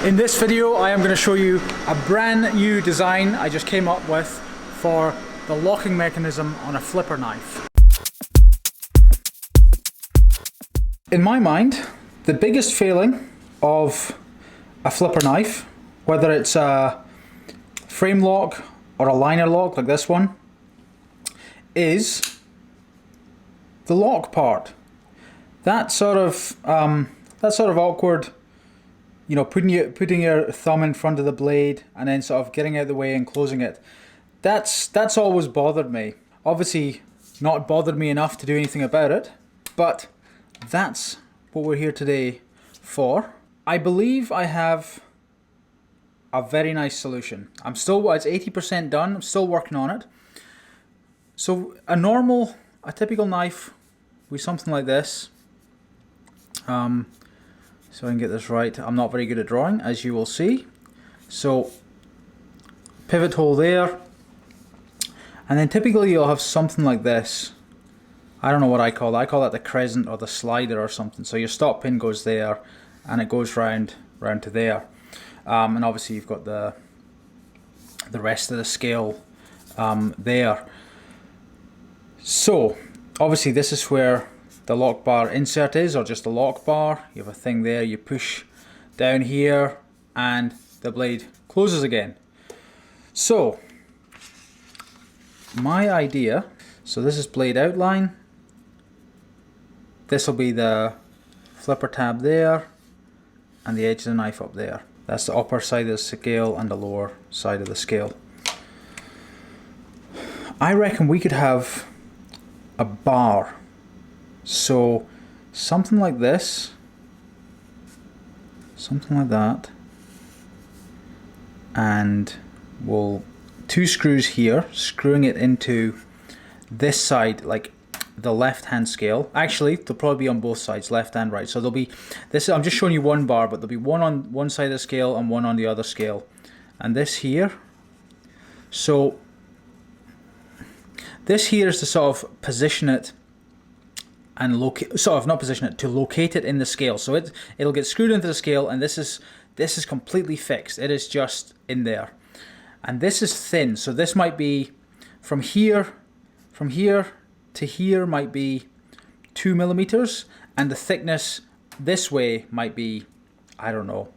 In this video I am going to show you a brand new design I just came up with for the locking mechanism on a flipper knife. In my mind, the biggest failing of a flipper knife, whether it's a frame lock or a liner lock like this one, is the lock part. That sort of awkward, you know, putting your thumb in front of the blade and then sort of getting out of the way and closing it. That's always bothered me. Obviously not bothered me enough to do anything about it, but that's what we're here today for. I believe I have a very nice solution. It's 80% done, I'm still working on it. So a typical knife with something like this, so I can get this right. I'm not very good at drawing, as you will see. So pivot hole there, and then typically you'll have something like this. I don't know what I call that. I call that the crescent or the slider or something. So your stop pin goes there and it goes round to there, and obviously you've got the rest of the scale there. So obviously this is where the lock bar insert is, or just the lock bar. You have a thing there, you push down here and the blade closes again. So my idea, so this is blade outline, this will be the flipper tab there and the edge of the knife up there. That's the upper side of the scale and the lower side of the scale. I reckon we could have a bar. So something like this, something like that, and we'll two screws here, screwing it into this side, like the left hand scale. Actually they'll probably be on both sides, left and right. So there'll be this, I'm just showing you one bar, but there'll be one on one side of the scale and one on the other scale, and this here. So this here is to sort of position it and to locate it in the scale. So it'll get screwed into the scale, and this is completely fixed. It is just in there, and this is thin. So this might be from here to here might be 2 millimeters, and the thickness this way might be, I don't know,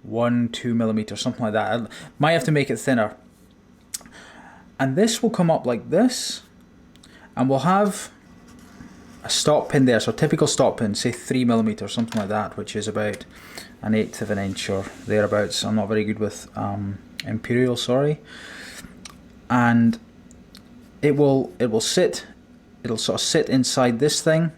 1-2 millimeters, something like that. I might have to make it thinner. And this will come up like this, and we'll have a stop pin there. So typical stop pin, say 3 millimeters, something like that, which is about 1/8 of an inch or thereabouts. I'm not very good with imperial, sorry. And it'll sort of sit inside this thing,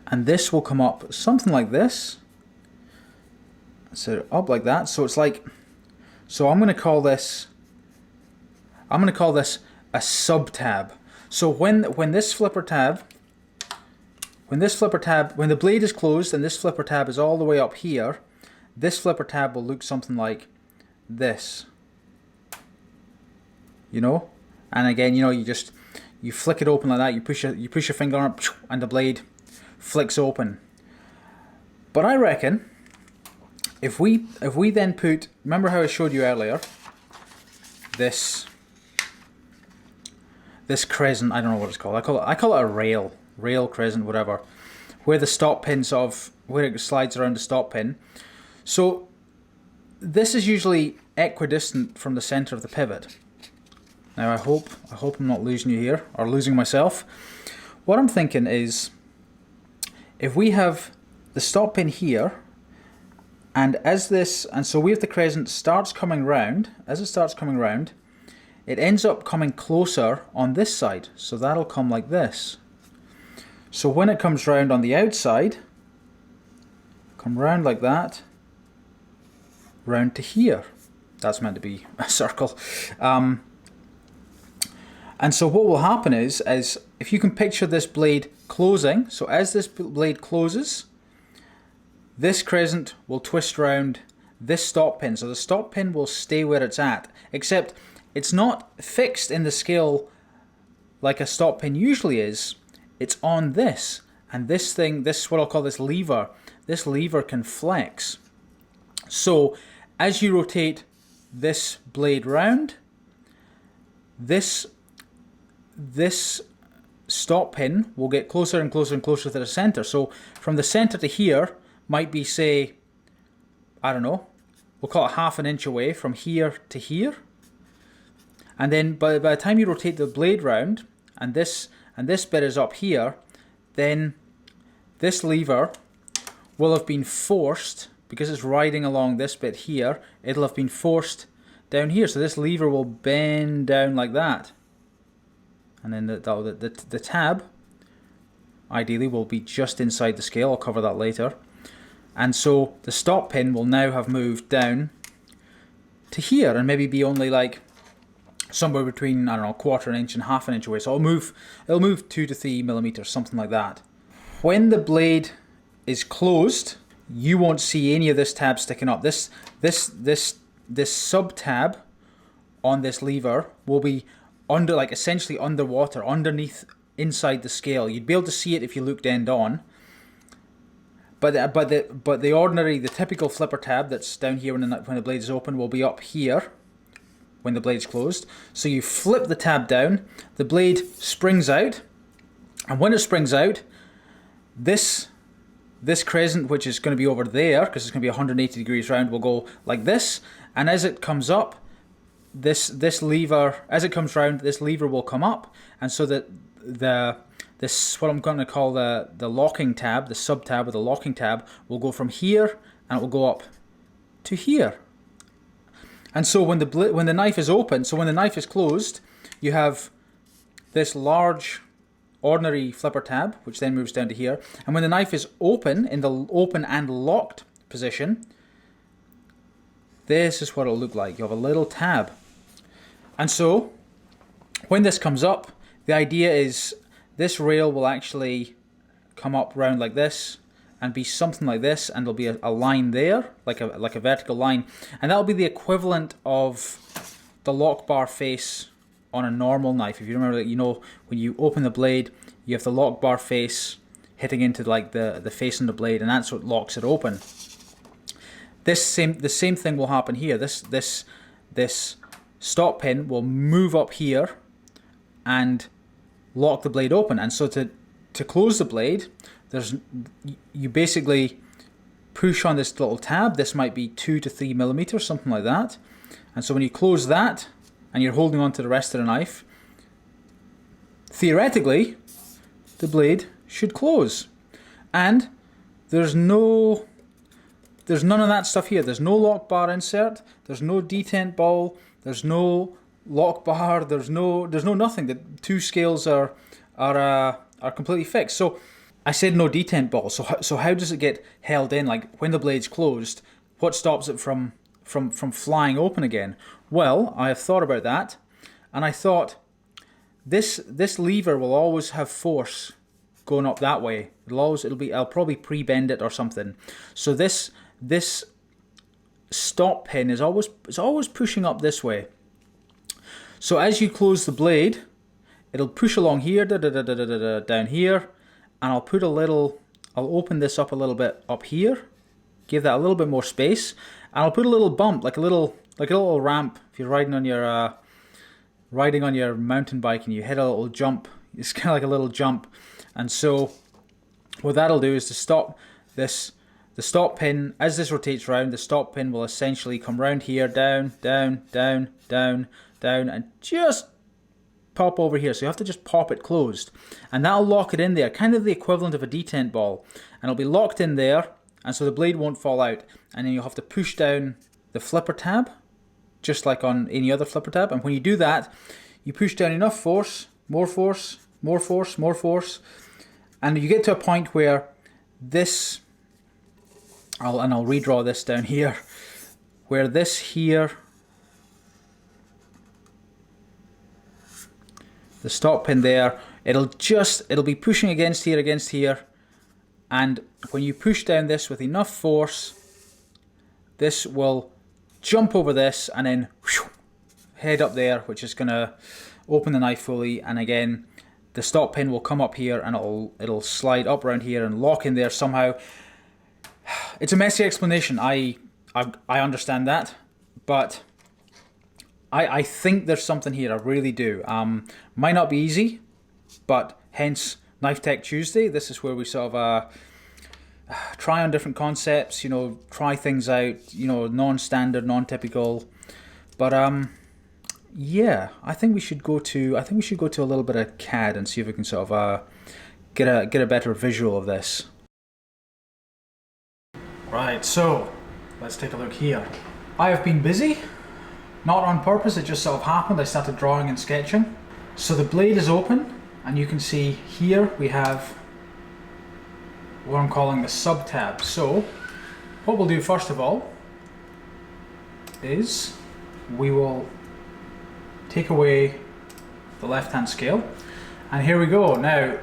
and this will come up something like this. So up like that. So it's like, so I'm going to call this a sub tab. So when the blade is closed and this flipper tab is all the way up here, this flipper tab will look something like this, you know. And again, you know, you flick it open like that, you push your finger on it, and the blade flicks open. But I reckon if we then put, remember how I showed you earlier, this crescent, I don't know what it's called, I call it a rail crescent, whatever, where the stop pin where it slides around the stop pin. So this is usually equidistant from the center of the pivot. Now I hope I'm not losing you here, or losing myself. What I'm thinking is, if we have the stop pin here, and so we have the crescent starts coming round, as it starts coming round, it ends up coming closer on this side, so that'll come like this. So when it comes round on the outside, come round like that, round to here. That's meant to be a circle. And so what will happen is if you can picture this blade closing, so as this blade closes, this crescent will twist round this stop pin. So the stop pin will stay where it's at, except it's not fixed in the scale like a stop pin usually is. It's on this, and this what I'll call this lever can flex. So as you rotate this blade round, this stop pin will get closer and closer and closer to the center. So from the center to here might be, say, I don't know, we'll call it ½ inch away from here to here. And then by the time you rotate the blade round and this bit is up here, then this lever will have been forced, because it's riding along this bit here, it'll have been forced down here. So this lever will bend down like that. And then the tab, ideally, will be just inside the scale. I'll cover that later. And so the stop pin will now have moved down to here and maybe be only like somewhere between, I don't know, 1/4 inch and ½ inch away. So it'll move 2 to 3 millimeters, something like that. When the blade is closed, you won't see any of this tab sticking up. This sub tab on this lever will be under, like essentially underwater, underneath, inside the scale. You'd be able to see it if you looked end on. But the ordinary, the typical flipper tab that's down here when the blade is open will be up here when the blade's closed. So you flip the tab down, the blade springs out, and when it springs out, this crescent, which is going to be over there, because it's going to be 180 degrees round, will go like this. And as it comes up, this lever, as it comes round, this lever will come up, and so that this, what I'm going to call the locking tab, the sub tab or the locking tab, will go from here and it will go up to here. And so when the knife is open, so when the knife is closed, you have this large ordinary flipper tab, which then moves down to here. And when the knife is open, in the open and locked position, this is what it'll look like. You have a little tab. And so when this comes up, the idea is this rail will actually come up round like this and be something like this, and there'll be a line there, like a vertical line, and that'll be the equivalent of the lock bar face on a normal knife. If you remember that, you know, when you open the blade, you have the lock bar face hitting into like the face on the blade, and that's what locks it open. The same thing will happen here. This stop pin will move up here and lock the blade open. And so to close the blade, you basically push on this little tab. This might be 2 to 3 millimeters, something like that. And so when you close that and you're holding on to the rest of the knife, theoretically, the blade should close. And there's none of that stuff here. There's no lock bar insert. There's no detent ball. There's no lock bar. There's no nothing. The two scales are completely fixed. So I said no detent ball. So how does it get held in? Like when the blade's closed, what stops it from flying open again? Well, I have thought about that, and I thought this lever will always have force going up that way. I'll probably pre-bend it or something. So this stop pin is always pushing up this way. So as you close the blade, it'll push along here, down here, and I'll open this up a little bit up here, give that a little bit more space, and I'll put a little bump, like a little ramp. If you're riding on your mountain bike and you hit a little jump, it's kind of like a little jump. And so what that'll do is to stop this. The stop pin, as this rotates round, the stop pin will essentially come round here, down, down, down, down, down, and just pop over here. So you have to just pop it closed. And that'll lock it in there, kind of the equivalent of a detent ball. And it'll be locked in there, and so the blade won't fall out. And then you'll have to push down the flipper tab, just like on any other flipper tab. And when you do that, you push down enough force, more force, more force, more force, and you get to a point where this... I'll redraw this down here, where this here, the stop pin there, it'll be pushing against here, and when you push down this with enough force, this will jump over this and then whoosh, head up there, which is going to open the knife fully. And again, the stop pin will come up here and it'll slide up around here and lock in there somehow. It's a messy explanation. I I understand that, but I think there's something here. I really do. Might not be easy, but hence Knife Tech Tuesday. This is where we sort of try on different concepts, you know, try things out, you know, non-standard, non-typical. But yeah, I think we should go to a little bit of CAD and see if we can sort of get a better visual of this. Right, so let's take a look here. I have been busy, not on purpose, it just sort of happened. I started drawing and sketching. So the blade is open, and you can see here we have what I'm calling the sub tab. So what we'll do first of all is we will take away the left hand scale, and here we go. Now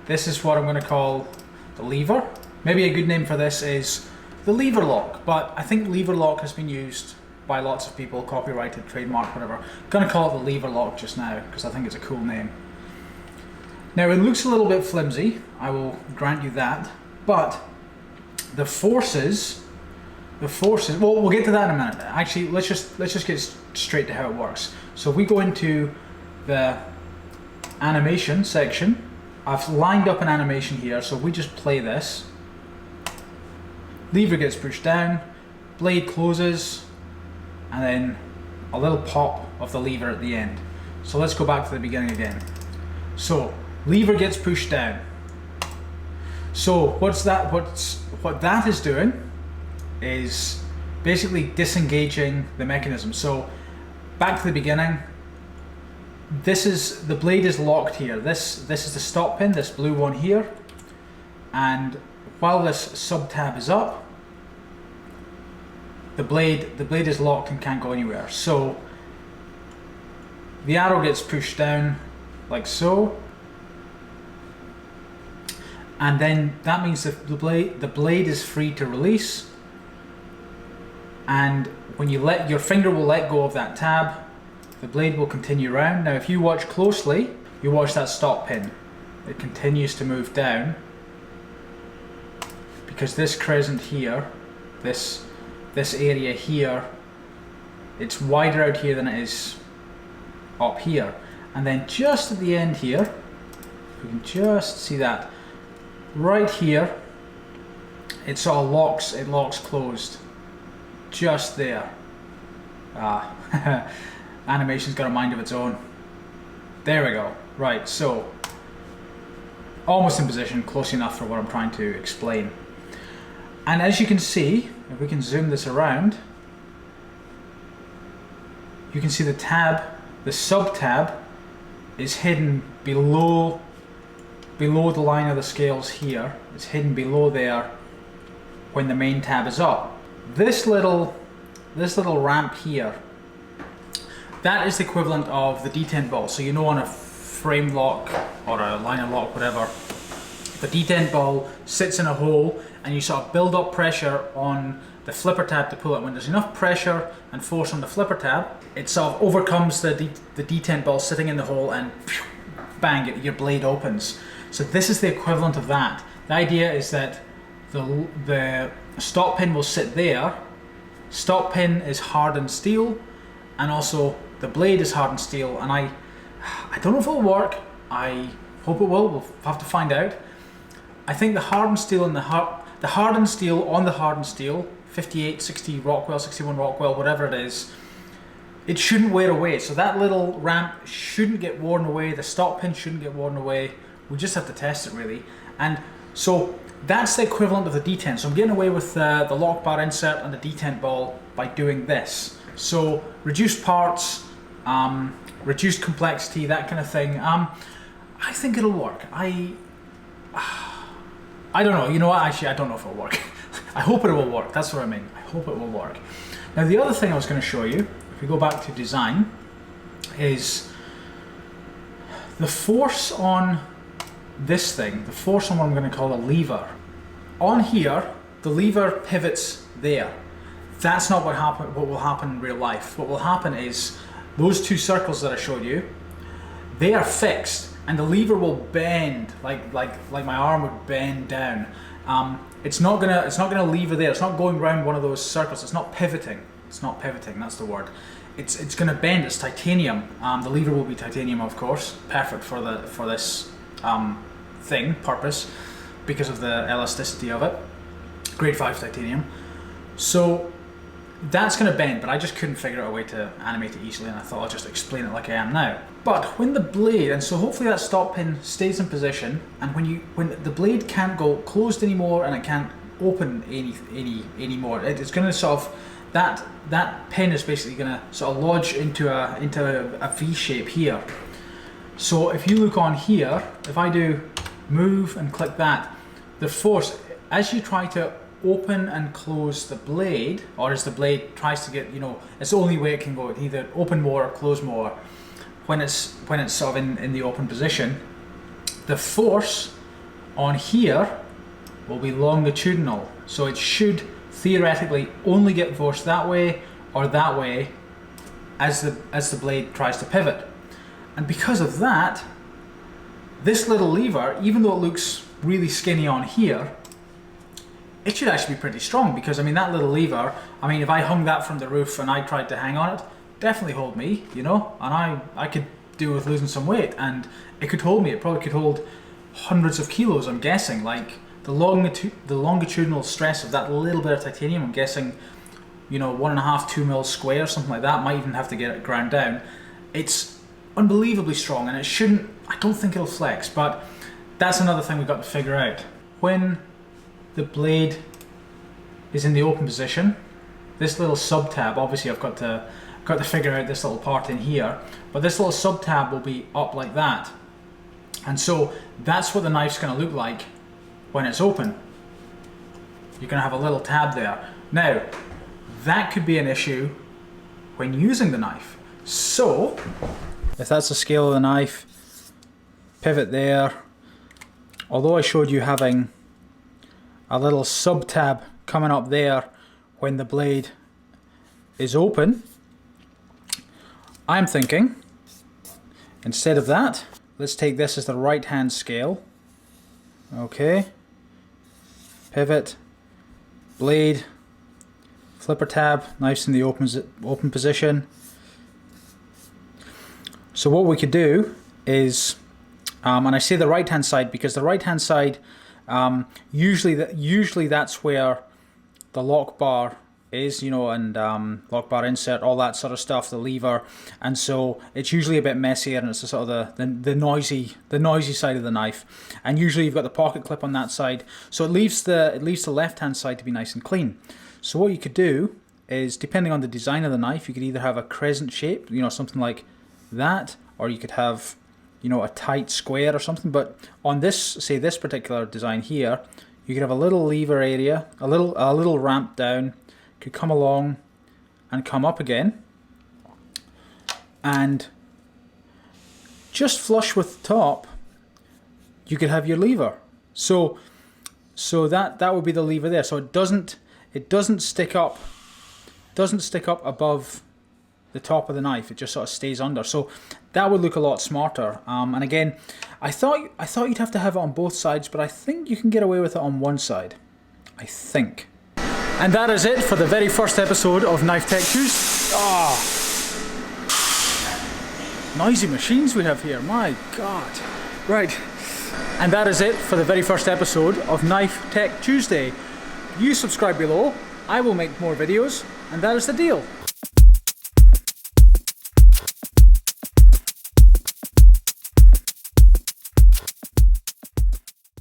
this is what I'm going to call the lever. Maybe a good name for this is the lever lock, but I think lever lock has been used by lots of people, copyrighted, trademark, whatever. I'm going to call it the lever lock just now because I think it's a cool name. Now it looks a little bit flimsy, I will grant you that, but the forces, well, we'll get to that in a minute. Actually, let's just get straight to how it works. So if we go into the animation section, I've lined up an animation here, so if we just play this, lever gets pushed down, blade closes, and then a little pop of the lever at the end. So let's go back to the beginning again. So lever gets pushed down. So what that is doing is basically disengaging the mechanism. So back to the beginning, the blade is locked here. This is the stop pin, this blue one here, and while this sub tab is up, the blade is locked and can't go anywhere. So the arrow gets pushed down like so, and then that means that the blade is free to release, and when your finger will let go of that tab, the blade will continue around. Now if you watch closely, you watch that stop pin. It continues to move down because this crescent here, this area here, it's wider out here than it is up here. And then just at the end here, you can just see that right here, it sort of locks closed just there. Animation's got a mind of its own. There we go. Right, so almost in position, close enough for what I'm trying to explain. And as you can see, if we can zoom this around, you can see the tab, the sub tab, is hidden below the line of the scales here. It's hidden below there when the main tab is up. This little ramp here, that is the equivalent of the detent ball. So you know, on a frame lock or a liner lock, whatever, the detent ball sits in a hole and you sort of build up pressure on the flipper tab to pull it. When there's enough pressure and force on the flipper tab, it sort of overcomes the detent ball sitting in the hole, and bang, your blade opens. So this is the equivalent of that. The idea is that the stop pin will sit there. Stop pin is hardened steel, and also the blade is hardened steel, and I don't know if it'll work. I hope it will. We'll have to find out. I think the hardened steel and the hardened steel on the hardened steel, 58, 60 Rockwell, 61 Rockwell, whatever it is, it shouldn't wear away. So that little ramp shouldn't get worn away. The stop pin shouldn't get worn away. We just have to test it really. And so that's the equivalent of the detent. So I'm getting away with the lock bar insert and the detent ball by doing this. So reduced parts, reduced complexity, that kind of thing. I think it'll work. I don't know. You know what? Actually, I don't know if it'll work. I hope it will work. That's what I mean. I hope it will work. Now, the other thing I was going to show you, if we go back to design, is the force on this thing, the force on what I'm going to call a lever. On here, the lever pivots there. That's not what will happen in real life. What will happen is those two circles that I showed you, they are fixed, and the lever will bend like my arm would bend down. It's not gonna lever there. It's not going around one of those circles. It's not pivoting. It's not pivoting. That's the word. It's gonna bend. It's titanium. The lever will be titanium, of course. Perfect for this purpose, because of the elasticity of it. Grade 5 titanium. So that's going to bend, but I just couldn't figure out a way to animate it easily, and I thought I'll just explain it like I am now. But when the blade, and so hopefully that stop pin stays in position, and when the blade can't go closed anymore and it can't open anymore, it's going to sort of, that pin is basically going to sort of lodge into a V shape here. So if you look on here, if I do move and click that, the force, as you try to open and close the blade, or as the blade tries to get, it's the only way it can go. It can either open more or close more. When it's sort of in the open position, the force on here will be longitudinal. So it should theoretically only get force that way or that way as the blade tries to pivot. And because of that, this little lever, even though it looks really skinny on here, it should actually be pretty strong, because I mean that little lever, I mean if I hung that from the roof and I tried to hang on it, definitely hold me, and I could do with losing some weight, and it could hold me. It probably could hold hundreds of kilos, I'm guessing. Like the longitudinal stress of that little bit of titanium, I'm guessing, 1.5 2 mil square, something like that. Might even have to get it ground down. It's unbelievably strong, and I don't think it'll flex, but that's another thing we've got to figure out. When the blade is in the open position, this little sub tab, obviously I've got to figure out this little part in here, but this little sub tab will be up like that, and so that's what the knife's going to look like when it's open. You're going to have a little tab there. Now that could be an issue when using the knife. So if that's the scale of the knife, pivot there. Although I showed you having a little sub tab coming up there when the blade is open, I'm thinking instead of that, let's take this as the right hand scale. Okay, pivot, blade, flipper tab, knife's in the open position. So what we could do is, and I say the right hand side because the right hand side, usually that's where the lock bar is, and lock bar insert, all that sort of stuff, the lever, and so it's usually a bit messier, and it's a sort of the noisy side of the knife. And usually you've got the pocket clip on that side, so it leaves the left hand side to be nice and clean. So what you could do is, depending on the design of the knife, you could either have a crescent shape, something like that, or you could have a tight square or something. But on this particular design here, you could have a little lever area, a little ramp down, could come along and come up again, and just flush with the top you could have your lever. So that would be the lever there. So it doesn't stick up above the top of the knife. It just sort of stays under. So that would look a lot smarter. And again, I thought you'd have to have it on both sides, but I think you can get away with it on one side. I think. And that is it for the very first episode of Knife Tech Tuesday. Noisy machines we have here, my God. Right. And that is it for the very first episode of Knife Tech Tuesday. You subscribe below, I will make more videos, and that is the deal.